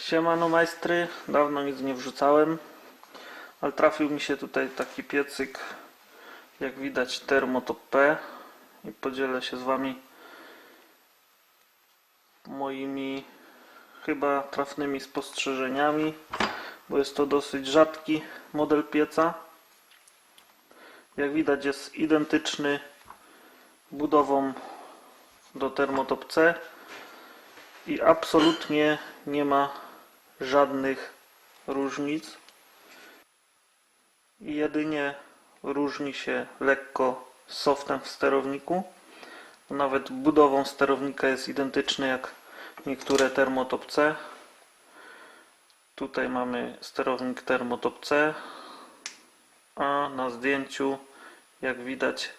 Siemano majstry, dawno nic nie wrzucałem, ale trafił mi się tutaj taki piecyk, jak widać Thermotop P, i podzielę się z wami moimi chyba trafnymi spostrzeżeniami, bo jest to dosyć rzadki model pieca. Jak widać jest identyczny budową do Thermotop C i absolutnie nie ma żadnych różnic. Jedynie różni się lekko softem w sterowniku. Nawet budową sterownika jest identyczny jak niektóre Thermotop C. Tutaj mamy sterownik Thermotop C, a na zdjęciu, jak widać,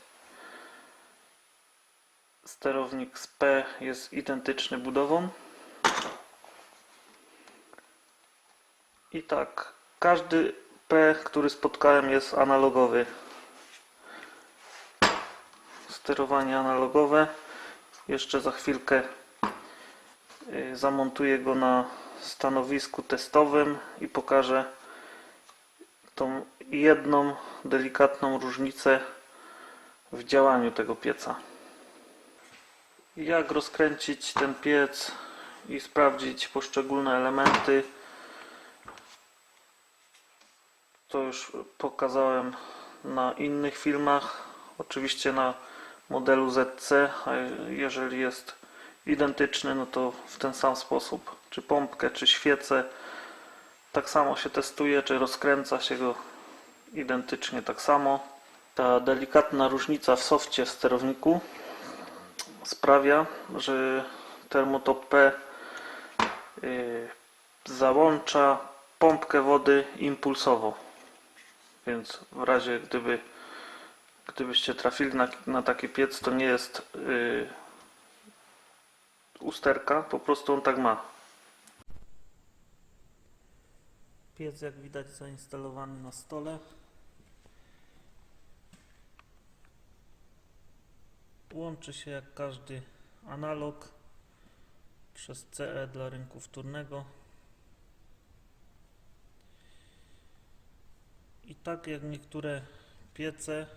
sterownik z P jest identyczny budową. I tak, każdy P, który spotkałem, jest analogowy. Sterowanie analogowe. Jeszcze za chwilkę zamontuję go na stanowisku testowym i pokażę tą jedną delikatną różnicę w działaniu tego pieca. Jak rozkręcić ten piec i sprawdzić poszczególne elementy, to już pokazałem na innych filmach. Oczywiście na modelu ZC, a jeżeli jest identyczny, no to w ten sam sposób. Czy pompkę, czy świecę, tak samo się testuje, czy rozkręca się go identycznie tak samo. Ta delikatna różnica w sofcie w sterowniku sprawia, że Thermotop P załącza pompkę wody impulsowo. Więc w razie gdybyście trafili na taki piec, to nie jest usterka, po prostu on tak ma. Piec, jak widać, zainstalowany na stole. Łączy się jak każdy analog przez CE dla rynku wtórnego. I tak jak niektóre piece,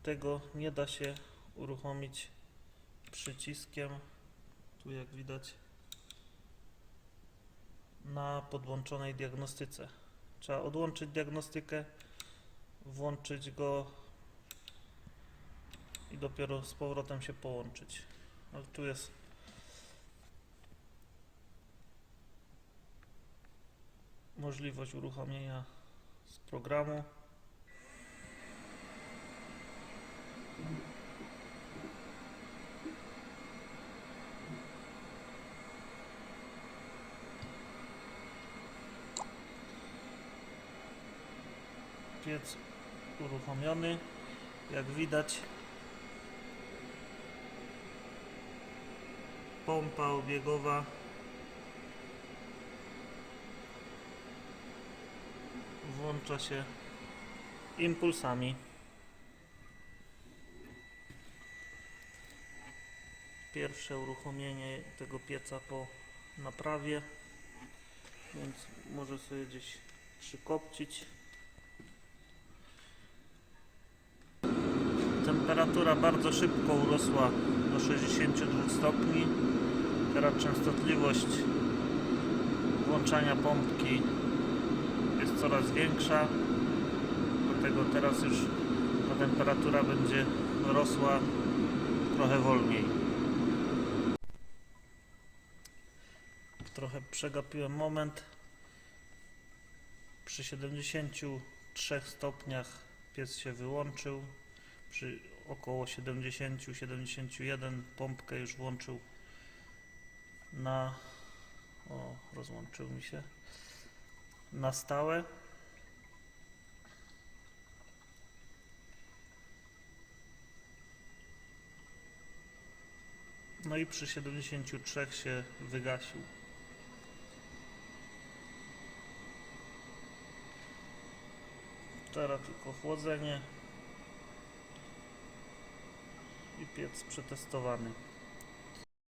tego nie da się uruchomić przyciskiem, tu jak widać, na podłączonej diagnostyce. Trzeba odłączyć diagnostykę, włączyć go i dopiero z powrotem się połączyć. Ale tu jest możliwość uruchomienia z programu. Piec uruchomiony, jak widać pompa obiegowa włącza się impulsami. Pierwsze uruchomienie tego pieca po naprawie, więc może sobie gdzieś przykopcić. Temperatura bardzo szybko urosła do 62 stopni. Teraz częstotliwość włączania pompki jest coraz większa, dlatego teraz już ta temperatura będzie rosła trochę wolniej. Trochę przegapiłem moment. Przy 73 stopniach piec się wyłączył. Przy około 70-71 pompkę już włączył na... O, rozłączył mi się. Na stałe. No i przy 73 się wygasił. Teraz tylko chłodzenie i piec przetestowany.